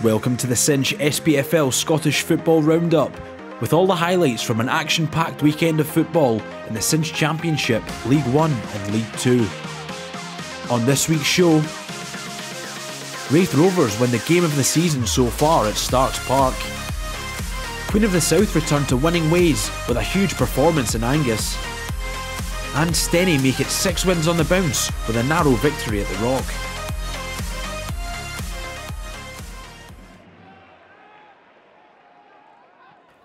Welcome to the Cinch SPFL Scottish Football Roundup, with all the highlights from an action-packed weekend of football in the Cinch Championship, League 1 and League 2. On this week's show, Raith Rovers win the game of the season so far at Starks Park. Queen of the South return to winning ways with a huge performance in Angus. And Steny make it 6 wins on the bounce with a narrow victory at the Rock.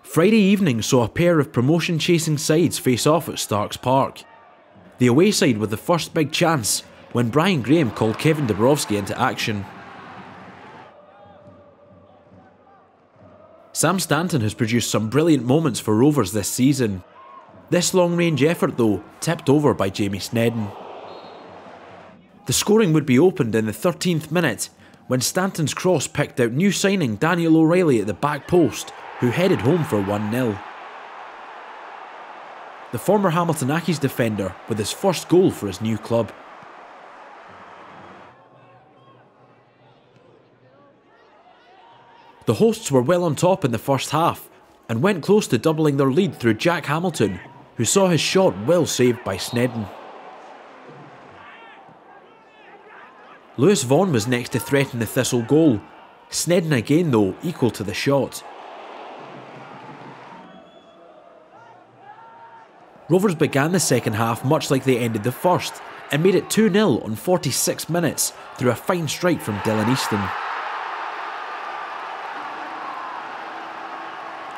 Friday evening saw a pair of promotion-chasing sides face off at Starks Park. The away side with the first big chance when Brian Graham called Kevin Dabrowski into action. Sam Stanton has produced some brilliant moments for Rovers this season. This long-range effort though, tipped over by Jamie Snedden. The scoring would be opened in the 13th minute when Stanton's cross picked out new signing Daniel O'Reilly at the back post, who headed home for 1-0. The former Hamilton Accies defender with his first goal for his new club. The hosts were well on top in the first half and went close to doubling their lead through Jack Hamilton, who saw his shot well saved by Snedden. Lewis Vaughan was next to threaten the Thistle goal. Snedden again though equal to the shot. Rovers began the second half much like they ended the first and made it 2-0 on 46 minutes through a fine strike from Dylan Easton.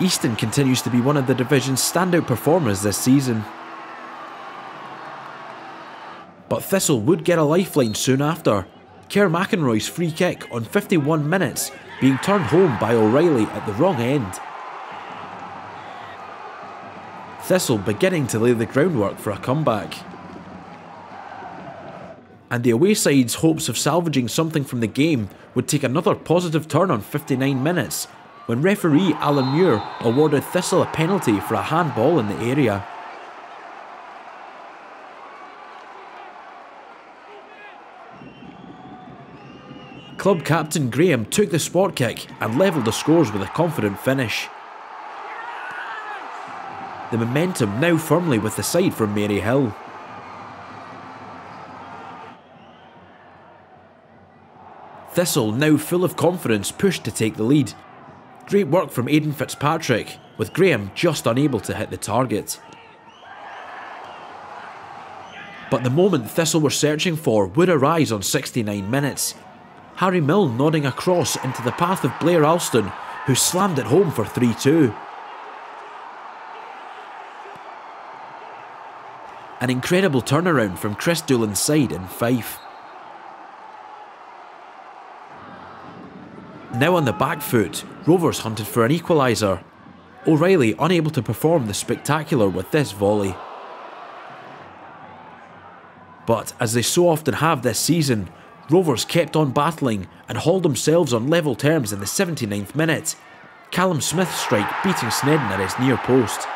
Easton continues to be one of the division's standout performers this season. But Thistle would get a lifeline soon after, Kerr McInroy's free kick on 51 minutes being turned home by O'Reilly at the wrong end. Thistle beginning to lay the groundwork for a comeback. And the away side's hopes of salvaging something from the game would take another positive turn on 59 minutes when referee Alan Muir awarded Thistle a penalty for a handball in the area. Club captain Graham took the spot kick and levelled the scores with a confident finish. The momentum now firmly with the side from Maryhill. Thistle, now full of confidence, pushed to take the lead. Great work from Aidan Fitzpatrick, with Graham just unable to hit the target. But the moment Thistle were searching for would arise on 69 minutes. Harry Mill nodding a cross into the path of Blair Alston, who slammed it home for 3-2. An incredible turnaround from Chris Doolan's side in Fife. Now on the back foot, Rovers hunted for an equaliser. O'Reilly unable to perform the spectacular with this volley. But as they so often have this season, Rovers kept on battling and hauled themselves on level terms in the 79th minute. Callum Smith's strike beating Snedden at his near post.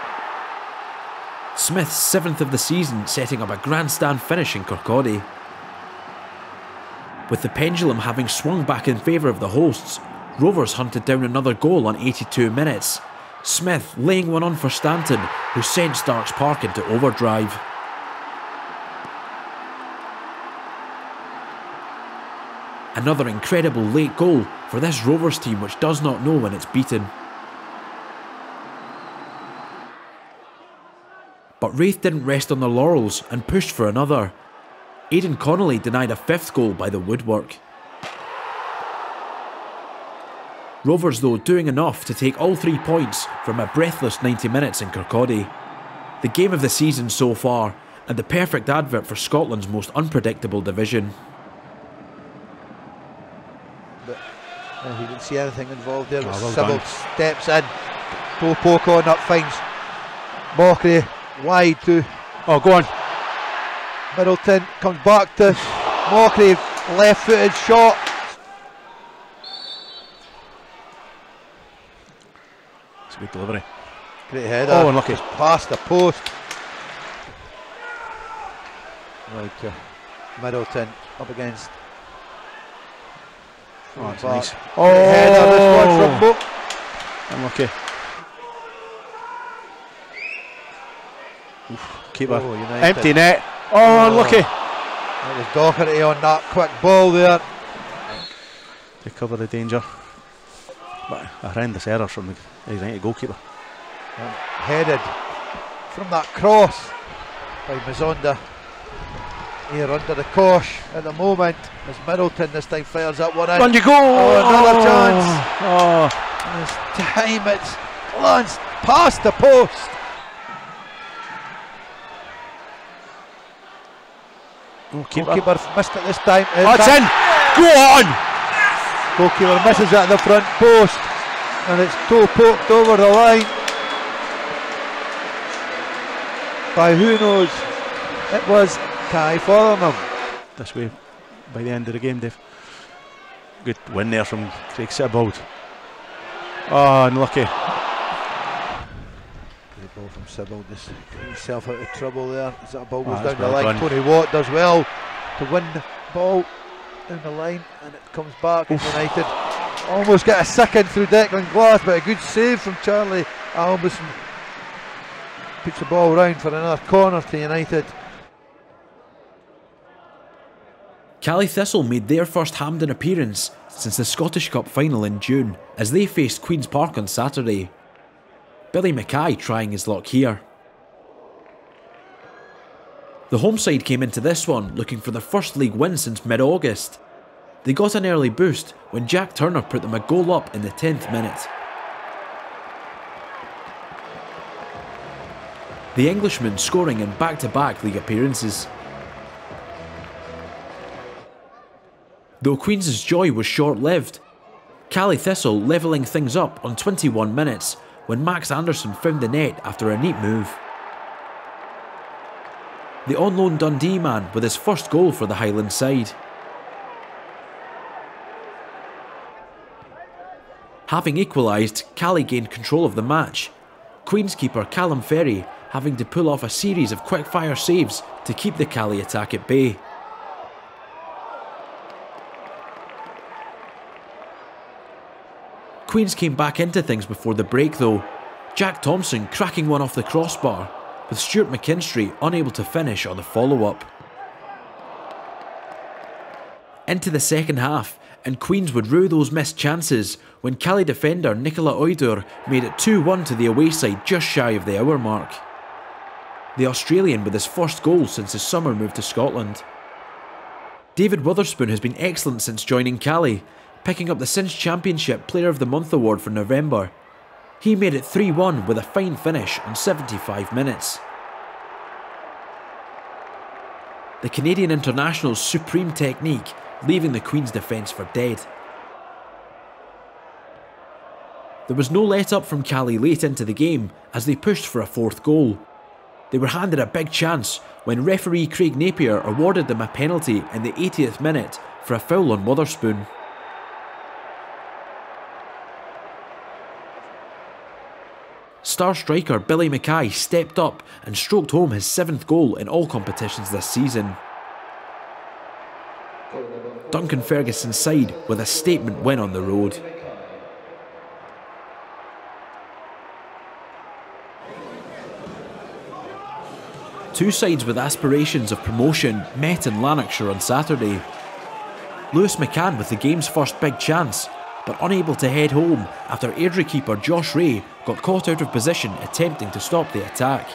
Smith's 7th of the season, setting up a grandstand finish in Kirkcaldy. With the pendulum having swung back in favour of the hosts, Rovers hunted down another goal on 82 minutes. Smith laying one on for Stanton, who sent Starks Park into overdrive. Another incredible late goal for this Rovers team which does not know when it's beaten. But Raith didn't rest on their laurels and pushed for another. Aidan Connolly denied a 5th goal by the woodwork. Rovers though doing enough to take all 3 points from a breathless 90 minutes in Kirkcaldy. The game of the season so far, and the perfect advert for Scotland's most unpredictable division. But he didn't see anything involved there. Sybil steps in, poke on, up finds Mockery wide to go on. Middleton, comes back to Mockery, left-footed shot. It's a good delivery. Great header. Oh, unlucky. Just past the post. Right, Middleton up against Oh, that's nice. Oh, header, this one from Mo. Unlucky. Keeper. Empty net. Oh, unlucky. It was Doherty on that quick ball there. To cover the danger. But a horrendous error from the United goalkeeper. And headed from that cross by Mazonda. Here under the cosh at the moment as Middleton this time fires that one in. On you go! Oh, another chance. Oh. This time it's glanced past the post. Goalkeeper missed it this time. That's in! Go on! Goalkeeper misses it at the front post and it's toe poked over the line by who knows. It was Kai Fotheringham. This way by the end of the game, Dave. Good win there from Craig Sibbald. Oh, unlucky. Good ball from Sibbald, just got himself out of trouble there as that ball goes down the well line. done. Tony Watt does well to win the ball down the line and it comes back and United almost get a second through Declan Glass, but a good save from Charlie Albison. Puts the ball round for another corner to United. Caley Thistle made their first Hampden appearance since the Scottish Cup final in June as they faced Queen's Park on Saturday. Billy Mackay trying his luck here. The home side came into this one looking for their first league win since mid-August. They got an early boost when Jack Turner put them a goal up in the 10th minute. The Englishman scoring in back-to-back league appearances. Though Queen's joy was short-lived, Caley Thistle levelling things up on 21 minutes when Max Anderson found the net after a neat move. The on-loan Dundee man with his first goal for the Highland side. Having equalised, Caley gained control of the match, Queen's keeper Callum Ferry having to pull off a series of quick-fire saves to keep the Caley attack at bay. Queens came back into things before the break though, Jack Thompson cracking one off the crossbar, with Stuart McKinstry unable to finish on the follow-up. Into the second half, and Queens would rue those missed chances when Caley defender Nicola Oidur made it 2-1 to the away side just shy of the hour mark. The Australian with his first goal since his summer move to Scotland. David Witherspoon has been excellent since joining Caley, picking up the Cinch Championship Player of the Month award for November. He made it 3-1 with a fine finish on 75 minutes. The Canadian international's supreme technique leaving the Queen's defence for dead. There was no let-up from Caley late into the game as they pushed for a fourth goal. They were handed a big chance when referee Craig Napier awarded them a penalty in the 80th minute for a foul on Witherspoon. Star striker Billy Mackay stepped up and stroked home his 7th goal in all competitions this season. Duncan Ferguson's side with a statement win on the road. Two sides with aspirations of promotion met in Lanarkshire on Saturday. Lewis McCann with the game's first big chance, but unable to head home after Airdrie keeper Josh Ray got caught out of position attempting to stop the attack.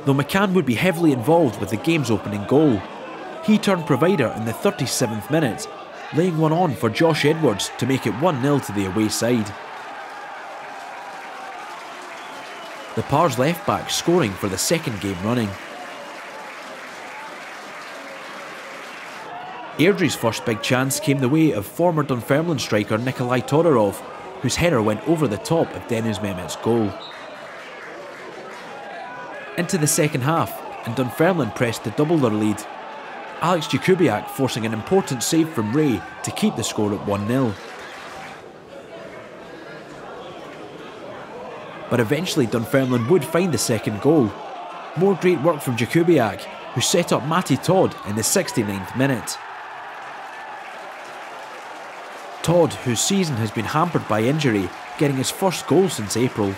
Though McCann would be heavily involved with the game's opening goal, he turned provider in the 37th minute, laying one on for Josh Edwards to make it 1-0 to the away side. The Pars left-back scoring for the second game running. Airdrie's first big chance came the way of former Dunfermline striker Nikolai Todorov, whose header went over the top of Dennis Mehmet's goal. Into the second half, and Dunfermline pressed to double their lead. Alex Jakubiak forcing an important save from Ray to keep the score at 1-0. But eventually Dunfermline would find the second goal. More great work from Jakubiak, who set up Matty Todd in the 69th minute. Todd, whose season has been hampered by injury, getting his first goal since April.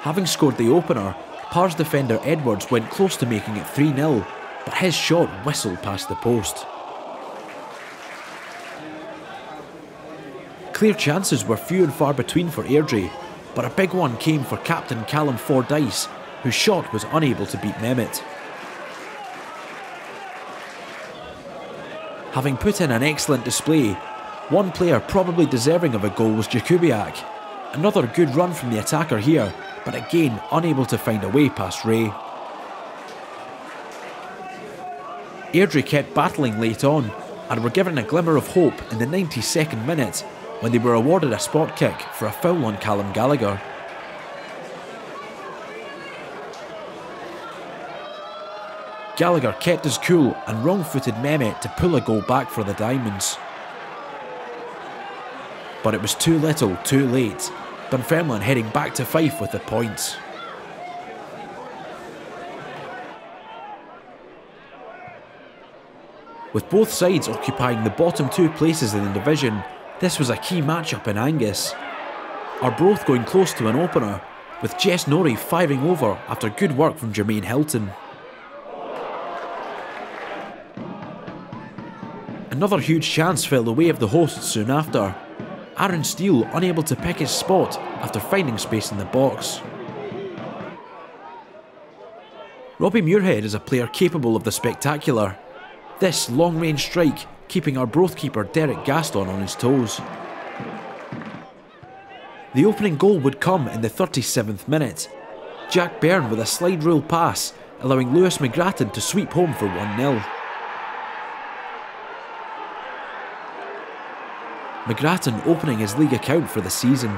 Having scored the opener, Par's defender Edwards went close to making it 3-0, but his shot whistled past the post. Clear chances were few and far between for Airdrie, but a big one came for captain Callum Fordyce, whose shot was unable to beat Mehmet. Having put in an excellent display, one player probably deserving of a goal was Jakubiak. Another good run from the attacker here, but again unable to find a way past Ray. Airdrie kept battling late on and were given a glimmer of hope in the 92nd minute when they were awarded a spot kick for a foul on Callum Gallagher. Gallagher kept his cool and wrong-footed Mehmet to pull a goal back for the Diamonds. But it was too little, too late. Dunfermline heading back to Fife with the points. With both sides occupying the bottom two places in the division, this was a key matchup in Angus. Arbroath going close to an opener, with Jess Norrie firing over after good work from Jermaine Hilton. Another huge chance fell the way of the hosts soon after. Aaron Steele unable to pick his spot after finding space in the box. Robbie Muirhead is a player capable of the spectacular. This long-range strike keeping Arbroath keeper Derek Gaston on his toes. The opening goal would come in the 37th minute. Jack Byrne with a slide rule pass, allowing Lewis McGrattan to sweep home for 1-0. McGrattan opening his league account for the season.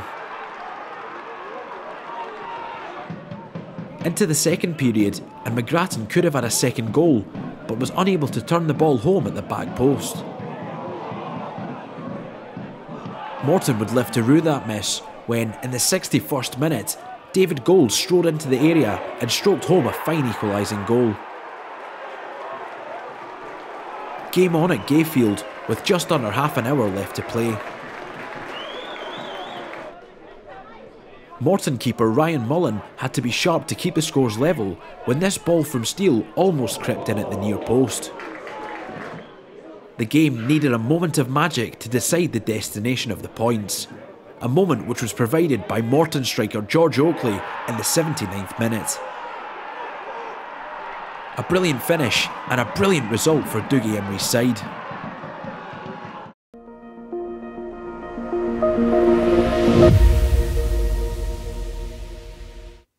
Into the second period, and McGrattan could have had a second goal, but was unable to turn the ball home at the back post. Morton would live to rue that miss when, in the 61st minute, David Gold strode into the area and stroked home a fine equalising goal. Game on at Gayfield, with just under half an hour left to play. Morton keeper Ryan Mullen had to be sharp to keep the scores level when this ball from Steele almost crept in at the near post. The game needed a moment of magic to decide the destination of the points. A moment which was provided by Morton striker George Oakley in the 79th minute. A brilliant finish and a brilliant result for Dougie Emery's side.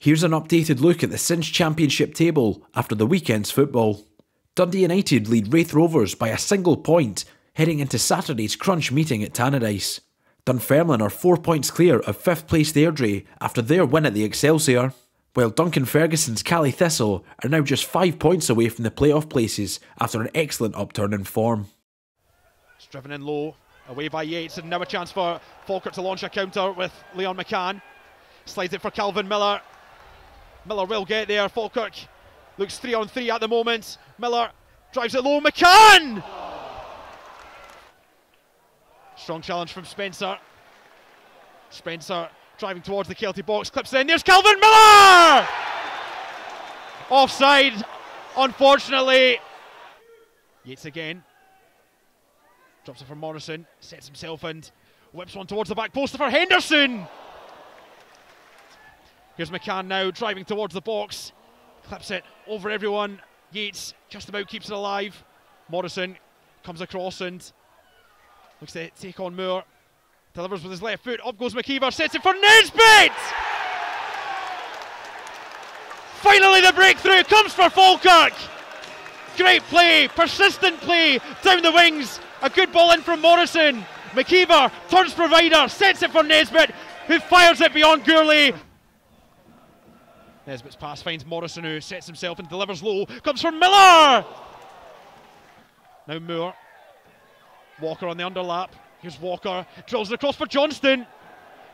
Here's an updated look at the Cinch Championship table after the weekend's football. Dundee United lead Raith Rovers by a single point heading into Saturday's crunch meeting at Tannadice. Dunfermline are 4 points clear of 5th placed Airdrie after their win at the Excelsior, while Duncan Ferguson's Cally Thistle are now just 5 points away from the playoff places after an excellent upturn in form. It's driven in low, away by Yates, and now a chance for Falkirk to launch a counter with Leon McCann. Slides it for Calvin Miller. Miller will get there. Falkirk looks 3-on-3 at the moment. Miller drives it low. McCann! Strong challenge from Spencer. Spencer driving towards the Kelty box, clips it in. There's Calvin Miller! Offside, unfortunately. Yates again. Drops it for Morrison. Sets himself and whips one towards the back post for Henderson. Here's McCann now driving towards the box. Clips it over everyone. Yates just about keeps it alive. Morrison comes across and looks to take on Moore. Delivers with his left foot. Up goes McKeever. Sets it for Nesbitt! Finally the breakthrough comes for Falkirk. Great play, persistent play down the wings. A good ball in from Morrison. McKeever turns provider. Sets it for Nesbitt, who fires it beyond Gourlay. Nesbitt's pass finds Morrison, who sets himself and delivers low. Comes from Miller! Now Moore. Walker on the underlap. Here's Walker. Drills it across for Johnston.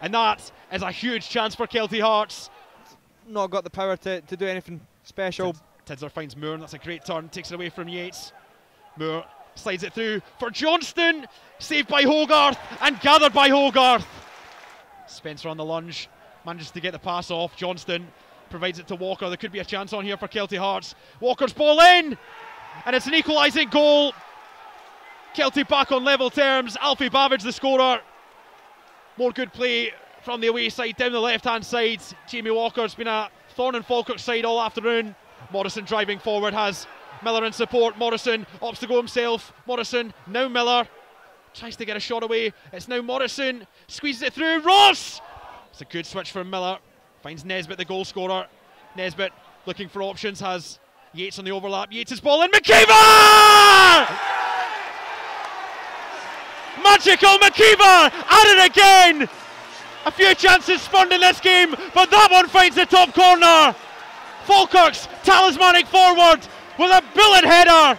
And that is a huge chance for Kelty Hearts. Not got the power to do anything special. Tidsler finds Moore, and that's a great turn, takes it away from Yates. Moore slides it through for Johnston, saved by Hogarth and gathered by Hogarth. Spencer on the lunge, manages to get the pass off. Johnston provides it to Walker. There could be a chance on here for Kelty Hearts. Walker's ball in, and it's an equalising goal. Kelty back on level terms. Alfie Babbage the scorer. More good play from the away side down the left-hand side. Jamie Walker's been a thorn in Falkirk's side all afternoon. Morrison driving forward, has Miller in support. Morrison opts to go himself. Morrison, now Miller. Tries to get a shot away. It's now Morrison. Squeezes it through. Ross! It's a good switch from Miller. Finds Nesbitt, the goal scorer. Nesbitt looking for options. Has Yates on the overlap. Yates' ball in. McKeever! Magical McKeever at it again! A few chances spawned in this game, but that one finds the top corner. Falkirk's talismanic forward with a bullet header.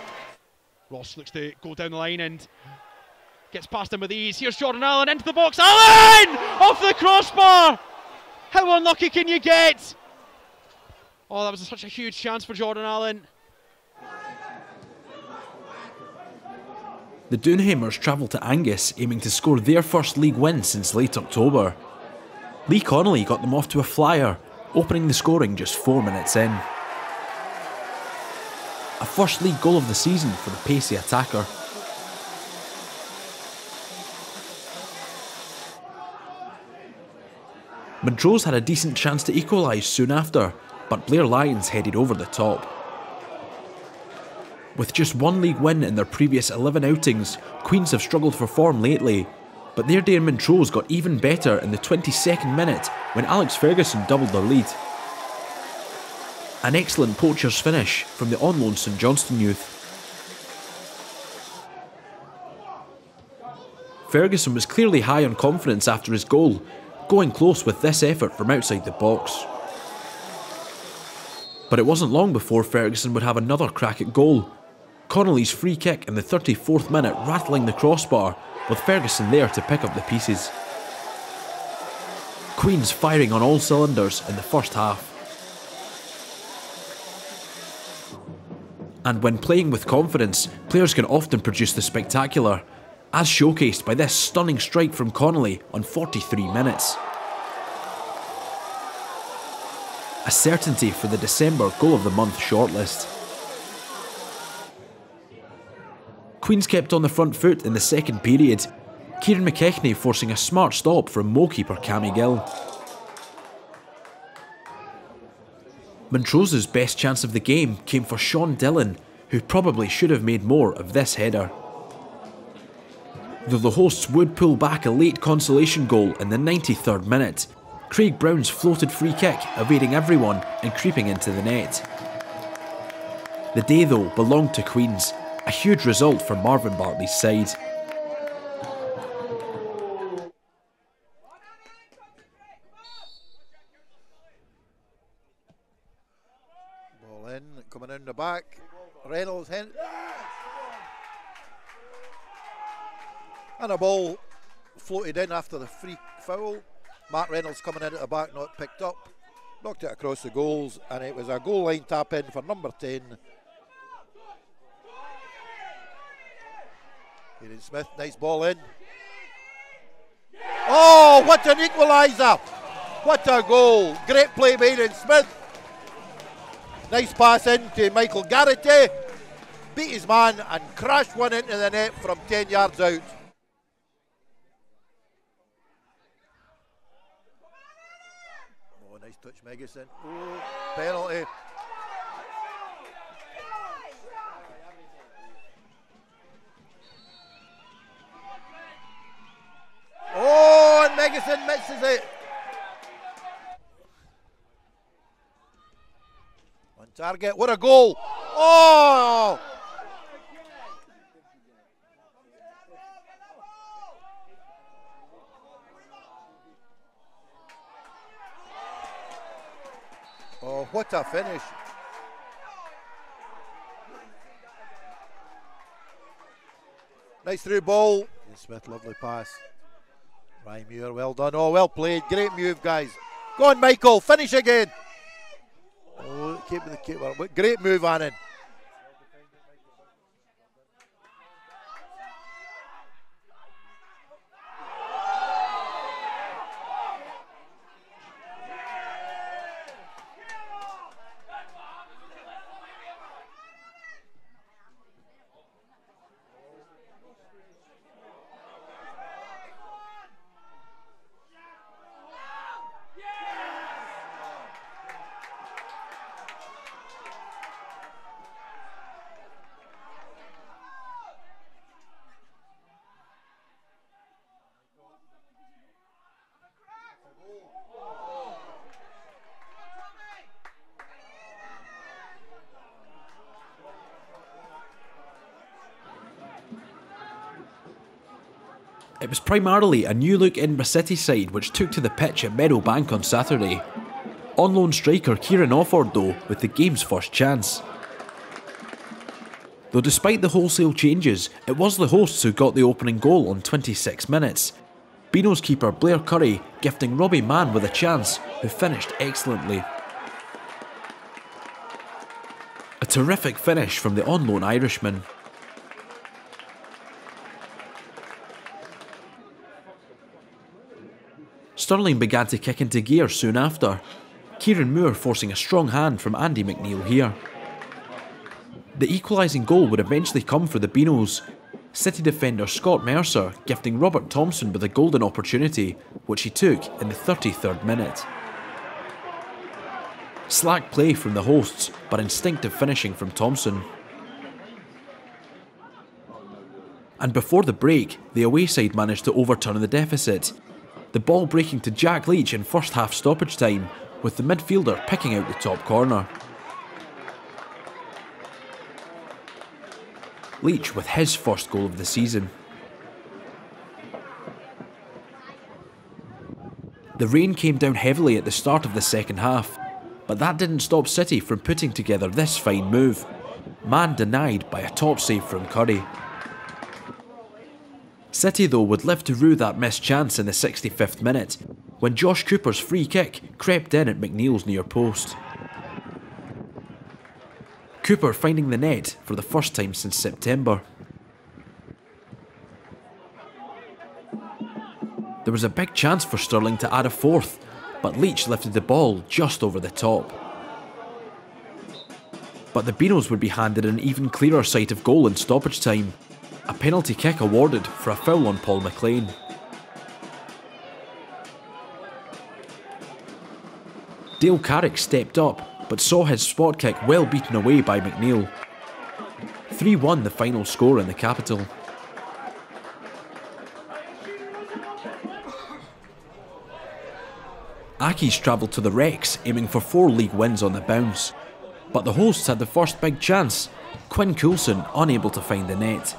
Ross looks to go down the line and gets past him with ease. Here's Jordan Allen into the box. Allen! Off the crossbar! How unlucky can you get? Oh, that was such a huge chance for Jordan Allen. The Doonhamers travel to Angus, aiming to score their first league win since late October. Lee Connolly got them off to a flyer, opening the scoring just 4 minutes in. A first league goal of the season for the pacey attacker. Montrose had a decent chance to equalise soon after, but Blair Lions headed over the top. With just one league win in their previous 11 outings, Queens have struggled for form lately, but their day in Montrose got even better in the 22nd minute when Alex Ferguson doubled their lead. An excellent poacher's finish from the on-loan St Johnstone youth. Ferguson was clearly high on confidence after his goal, going close with this effort from outside the box. But it wasn't long before Ferguson would have another crack at goal. Connolly's free kick in the 34th minute rattling the crossbar, with Ferguson there to pick up the pieces. Queens firing on all cylinders in the first half. And when playing with confidence, players can often produce the spectacular, as showcased by this stunning strike from Connolly on 43 minutes. A certainty for the December Goal of the Month shortlist. Queens kept on the front foot in the second period, Kieran McKechnie forcing a smart stop from Mo-keeper Cammy Gill. Montrose's best chance of the game came for Sean Dillon, who probably should have made more of this header. Though the hosts would pull back a late consolation goal in the 93rd minute, Craig Brown's floated free kick evading everyone and creeping into the net. The day though belonged to Queens, a huge result for Marvin Bartley's side. Ball in, coming in the back. Reynolds, and a ball floated in after the free foul. Matt Reynolds coming in at the back, not picked up. Knocked it across the goals, and it was a goal line tap in for number 10. Kieran Smith, nice ball in. Oh, what an equaliser! What a goal! Great play by Kieran Smith. Nice pass in to Michael Garrity. Beat his man and crashed one into the net from 10 yards out. Oh, nice touch, Megison. Oh, penalty. Oh, and Megison misses it. On target, what a goal. Oh! Oh, what a finish. Nice through ball. Smith, lovely pass. Ryan Muir, well done. Oh, well played. Great move, guys. Go on, Michael. Finish again. Oh, keep with the keeper. Great move, Annan. It was primarily a new look Edinburgh City side which took to the pitch at Meadowbank on Saturday. On loan striker Kieran Offord though with the game's first chance. Though despite the wholesale changes, it was the hosts who got the opening goal on 26 minutes. Beano's keeper Blair Curry gifting Robbie Mann with a chance, who finished excellently. A terrific finish from the on loan Irishman. Stirling began to kick into gear soon after. Kieran Moore forcing a strong hand from Andy McNeil here. The equalising goal would eventually come for the Beanos. City defender Scott Mercer gifting Robert Thompson with a golden opportunity, which he took in the 33rd minute. Slack play from the hosts, but instinctive finishing from Thompson. And before the break, the away side managed to overturn the deficit. The ball breaking to Jack Leach in first half stoppage time, with the midfielder picking out the top corner. Leach with his first goal of the season. The rain came down heavily at the start of the second half, but that didn't stop City from putting together this fine move. Man denied by a top save from Curry. City though would live to rue that missed chance in the 65th minute, when Josh Cooper's free kick crept in at McNeil's near post. Cooper finding the net for the first time since September. There was a big chance for Stirling to add a fourth, but Leach lifted the ball just over the top. But the Beanos would be handed an even clearer sight of goal in stoppage time. A penalty kick awarded for a foul on Paul McLean. Dale Carrick stepped up, but saw his spot kick well beaten away by McNeil. 3-1 the final score in the capital. Accies travelled to the Rex, aiming for 4 league wins on the bounce. But the hosts had the first big chance, Quinn Coulson unable to find the net.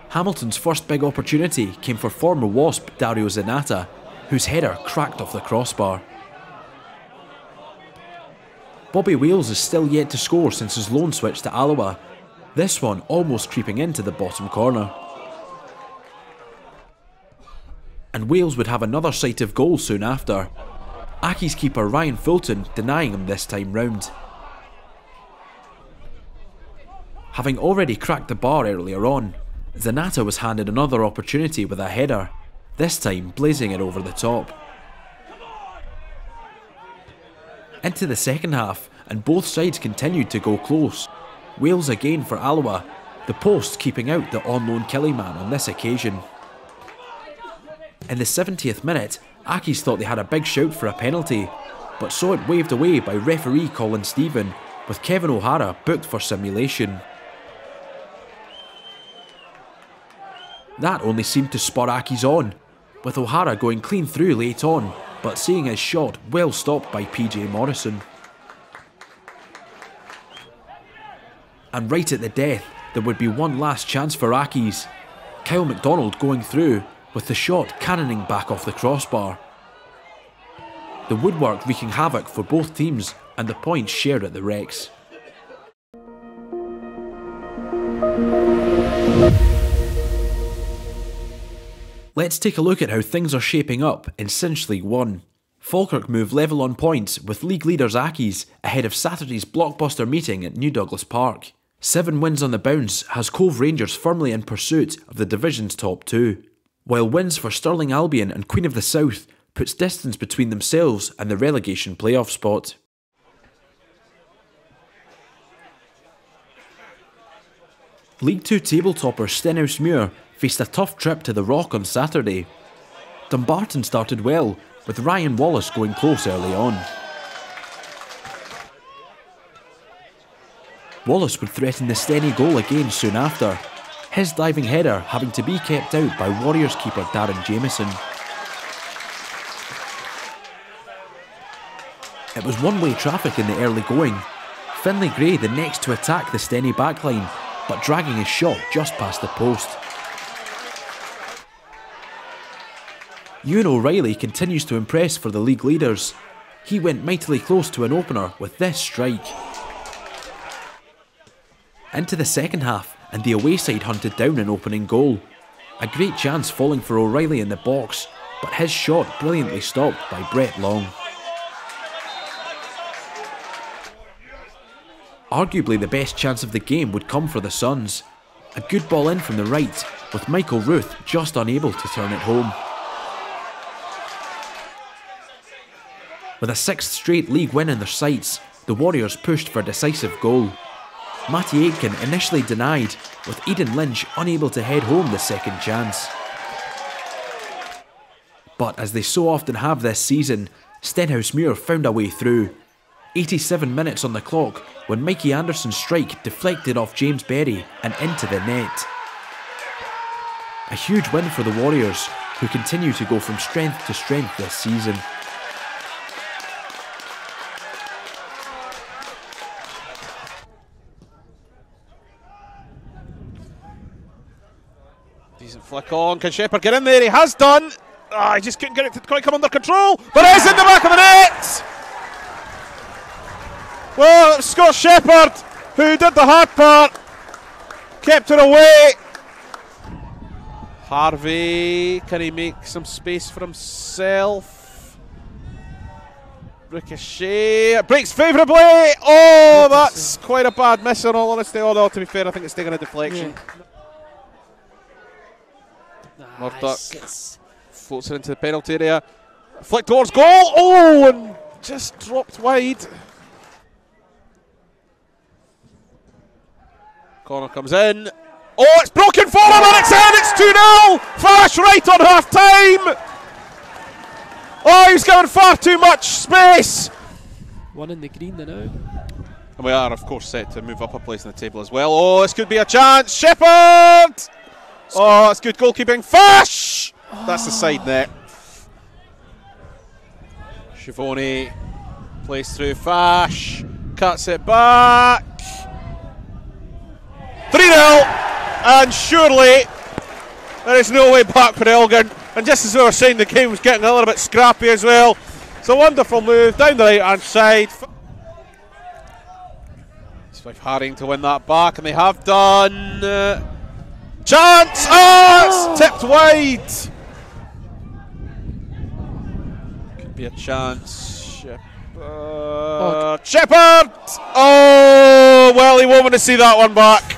Hamilton's first big opportunity came for former Wasp Dario Zanata, whose header cracked off the crossbar. Bobby Wales is still yet to score since his loan switch to Alloa, this one almost creeping into the bottom corner. And Wales would have another sight of goal soon after, Accies keeper Ryan Fulton denying him this time round. Having already cracked the bar earlier on, Zanata was handed another opportunity with a header, this time blazing it over the top. Into the second half, and both sides continued to go close. Wales again for Alloa, the post keeping out the on-loan Killyman on this occasion. In the 70th minute, Accies thought they had a big shout for a penalty, but saw it waved away by referee Colin Stephen, with Kevin O'Hara booked for simulation. That only seemed to spur Accies on, with O'Hara going clean through late on, but seeing his shot well stopped by PJ Morrison. And right at the death, there would be one last chance for Accies. Kyle MacDonald going through, with the shot cannoning back off the crossbar. The woodwork wreaking havoc for both teams, and the points shared at the Rex. Let's take a look at how things are shaping up in Cinch League 1. Falkirk move level on points with league leaders Accies ahead of Saturday's blockbuster meeting at New Douglas Park. 7 wins on the bounce has Cove Rangers firmly in pursuit of the division's top 2, while wins for Stirling Albion and Queen of the South puts distance between themselves and the relegation playoff spot. League 2 table topper Stenhousemuir faced a tough trip to the Rock on Saturday. Dumbarton started well, with Ryan Wallace going close early on. Wallace would threaten the Steny goal again soon after, his diving header having to be kept out by Warriors keeper Darren Jamieson. It was one-way traffic in the early going. Finlay Gray the next to attack the Steny backline, but dragging his shot just past the post. Ewan O'Reilly continues to impress for the league leaders. He went mightily close to an opener with this strike. Into the second half, and the away side hunted down an opening goal. A great chance falling for O'Reilly in the box, but his shot brilliantly stopped by Brett Long. Arguably the best chance of the game would come for the Suns. A good ball in from the right, with Michael Ruth just unable to turn it home. With a 6th straight league win in their sights, the Warriors pushed for a decisive goal. Matty Aitken initially denied, with Eden Lynch unable to head home the second chance. But as they so often have this season, Stenhousemuir found a way through. 87 minutes on the clock when Mikey Anderson's strike deflected off James Berry and into the net. A huge win for the Warriors, who continue to go from strength to strength this season. Decent flick on, can Shepherd get in there? He has done! He just couldn't get it to quite come under control, but it is in the back of the net! Well, it was Scott Shepherd who did the hard part, kept it away. Harvey, can he make some space for himself? Ricochet, breaks favourably. Oh, that's quite a bad miss in all honesty. Although, to be fair, I think it's taken a deflection. Murdoch floats it into the penalty area. Flick towards goal. Oh, and just dropped wide. Corner comes in. Oh, it's broken forward and it's in. It's 2-0. Fash right on half time. Oh, he's given far too much space. One in the green now. And we are, of course, set to move up a place in the table as well. Oh, this could be a chance. Shepherd. Oh, it's good goalkeeping. Fash. That's the side net. Schiavone plays through. Fash cuts it back. 3-0, and surely there is no way back for Elgin. And just as we were saying, the game was getting a little bit scrappy as well. It's a wonderful move down the right hand side. It's like harrying to win that back, and they have done. Chance! Oh, it's tipped wide. Could be a chance. Shepherd! Oh, well, he won't want to see that one back.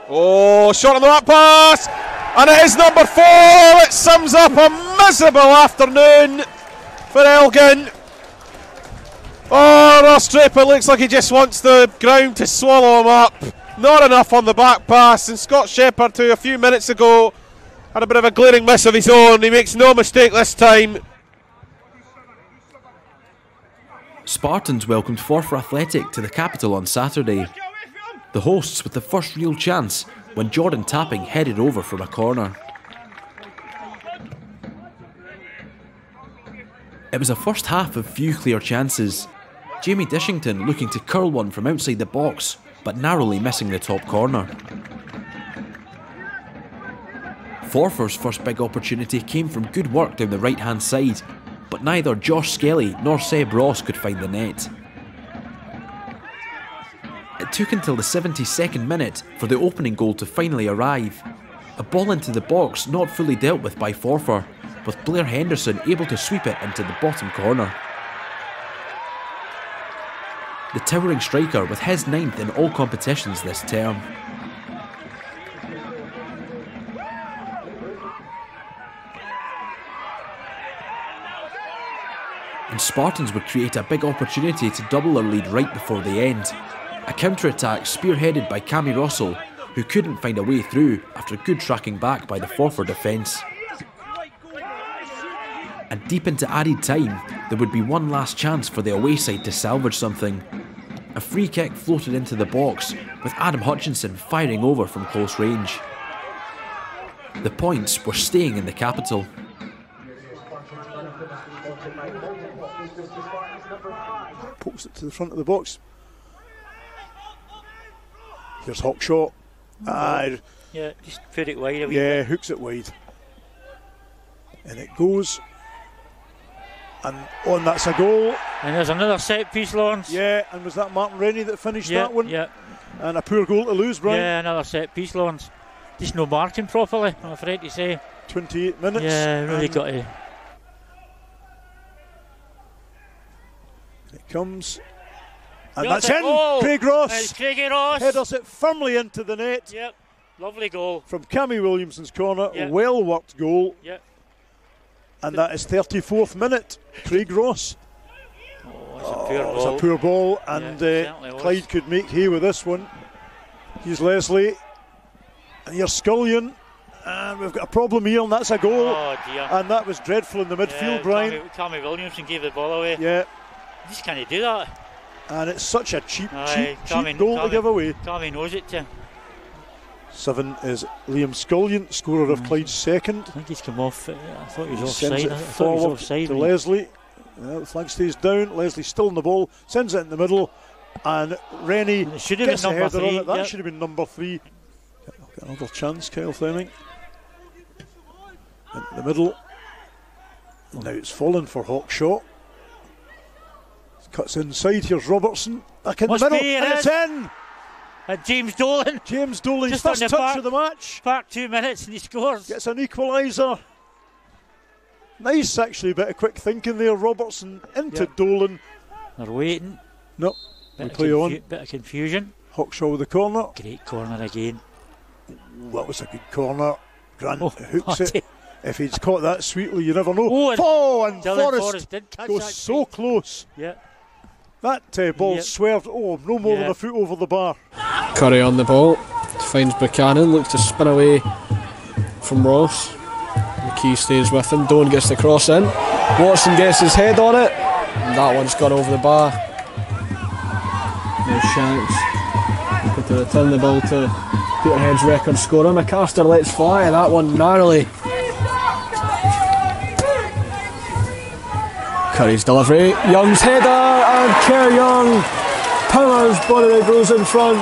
Oh, shot on the back pass, and it is number 4. It sums up a miserable afternoon for Elgin. Oh, Ross Draper looks like he just wants the ground to swallow him up. Not enough on the back pass, and Scott Shepherd, who a few minutes ago had a bit of a glaring miss of his own, he makes no mistake this time. Spartans welcomed Forfar Athletic to the capital on Saturday. The hosts with the first real chance when Jordan Tapping headed over from a corner. It was a first half of few clear chances. Jamie Dishington looking to curl one from outside the box, but narrowly missing the top corner. Forfar's first big opportunity came from good work down the right hand side, but neither Josh Skelly nor Seb Ross could find the net. It took until the 72nd minute for the opening goal to finally arrive. A ball into the box not fully dealt with by Forfar, with Blair Henderson able to sweep it into the bottom corner. The towering striker with his 9th in all competitions this term. And Spartans would create a big opportunity to double their lead right before the end. A counter-attack spearheaded by Cammy Russell, who couldn't find a way through after good tracking back by the Forfar defence. And deep into added time, there would be one last chance for the away side to salvage something. A free kick floated into the box, with Adam Hutchinson firing over from close range. The points were staying in the capital. Pokes it to the front of the box. Here's Hawkshaw. Yeah, just put it wide a wee Yeah, bit. hooks it wide. And it goes. And on, that's a goal. And there's another set piece, Lawrence. Yeah, and was that Martin Rennie that finished that one? Yeah. And a poor goal to lose, Brian. Yeah, another set piece, Lawrence. Just no marking properly, I'm afraid to say. 28 minutes. Yeah, really got to. It comes. And Got that's it. in! Oh, Craig Ross it's Craigie Ross. headers it firmly into the net. Yep, lovely goal. From Cammy Williamson's corner. Yep. Well worked goal. Yep. And that is 34th minute. Craig Ross. Oh, it's a poor It's ball. a poor ball, and certainly was. Clyde could make hay with this one. Here's Leslie, and here's Scullion, and we've got a problem here, and that's a goal. Oh dear. And that was dreadful in the midfield, Brian. Cammy Williamson gave the ball away. Yeah, Just can't do that. and it's such a cheap Cammy- goal to give away. Cammy knows it too. 7 is Liam Scullion, scorer of Clyde's second. I think he's come off. I thought he was Sends offside. it I thought he was forward offside. to Leslie. The flag stays down. Leslie still in the ball, sends it in the middle, and Rennie It should have gets been the number header on 3. it. That Yep. should have been number 3. Get another chance, Kyle Fleming. In the middle. Now it's fallen for Hawkshaw. Cuts inside. Here's Robertson. Back in Must the middle, be, it and is. it's in. And James Dolan. James Dolan's Just on first the touch back. of the match. Back 2 minutes and he scores. Gets an equaliser. Nice, actually, bit of quick thinking there. Robertson into Dolan. They're waiting. No, we Bit, play of, on. bit of confusion. Hawkshaw with the corner. Great corner again. That was a good corner. Grant Oh, hooks what it. If he'd caught that sweetly, you never know. Oh, and And Dylan Forrest did catch goes that so close. Yeah. That ball Yep. swerved, no more than a foot over the bar. Curry on the ball, finds Buchanan, looks to spin away from Ross. McKee stays with him, Doan gets the cross in. Watson gets his head on it, and that one's gone over the bar. There's Shanks. Going to return the ball to Peterhead's record scorer. McAllister lets fly, that one narrowly. Curry's delivery, Young's header, and Kerr Young powers Bonnyrigg Rose in front.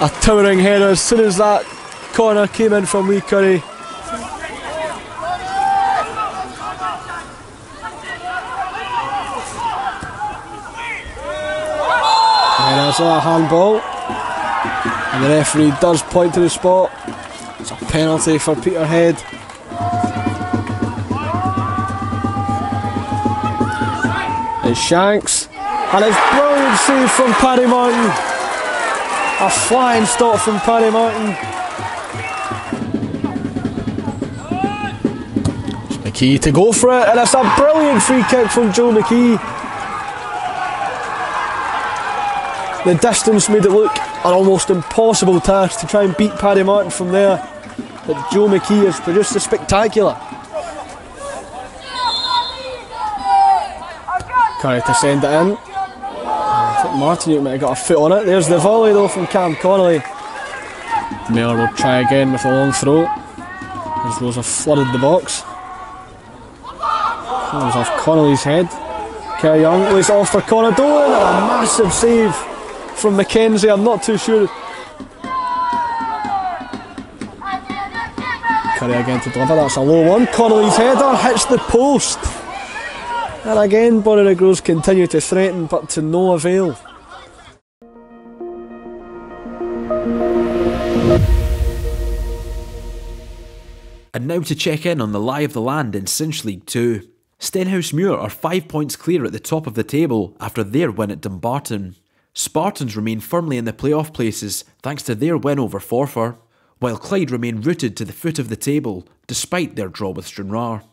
A towering header as soon as that corner came in from Lee Curry. And there's a handball, and the referee does point to the spot. It's a penalty for Peterhead. It's Shanks, and it's brilliant save from Paddy Martin. A flying stop from Paddy Martin. It's McKee to go for it, and it's a brilliant free kick from Joe McKee. The distance made it look an almost impossible task to try and beat Paddy Martin from there, but Joe McKee has produced a spectacular. Curry to send it in. I think Martin might have got a foot on it. There's the volley though from Cam Connolly. Miller will try again with a long throw. As Rose have flooded the box. Comes off Connolly's head. Kerr Young lays it off for Connor Dolan, and a massive save from Mackenzie. I'm not too sure. Curry again to deliver. That's a low one. Connolly's header hits the post. And again, Bonnyrigg Rose continue to threaten, but to no avail. And now to check in on the lie of the land in Cinch League 2. Stenhousemuir are 5 points clear at the top of the table after their win at Dumbarton. Spartans remain firmly in the playoff places thanks to their win over Forfar, while Clyde remain rooted to the foot of the table despite their draw with Stranraer.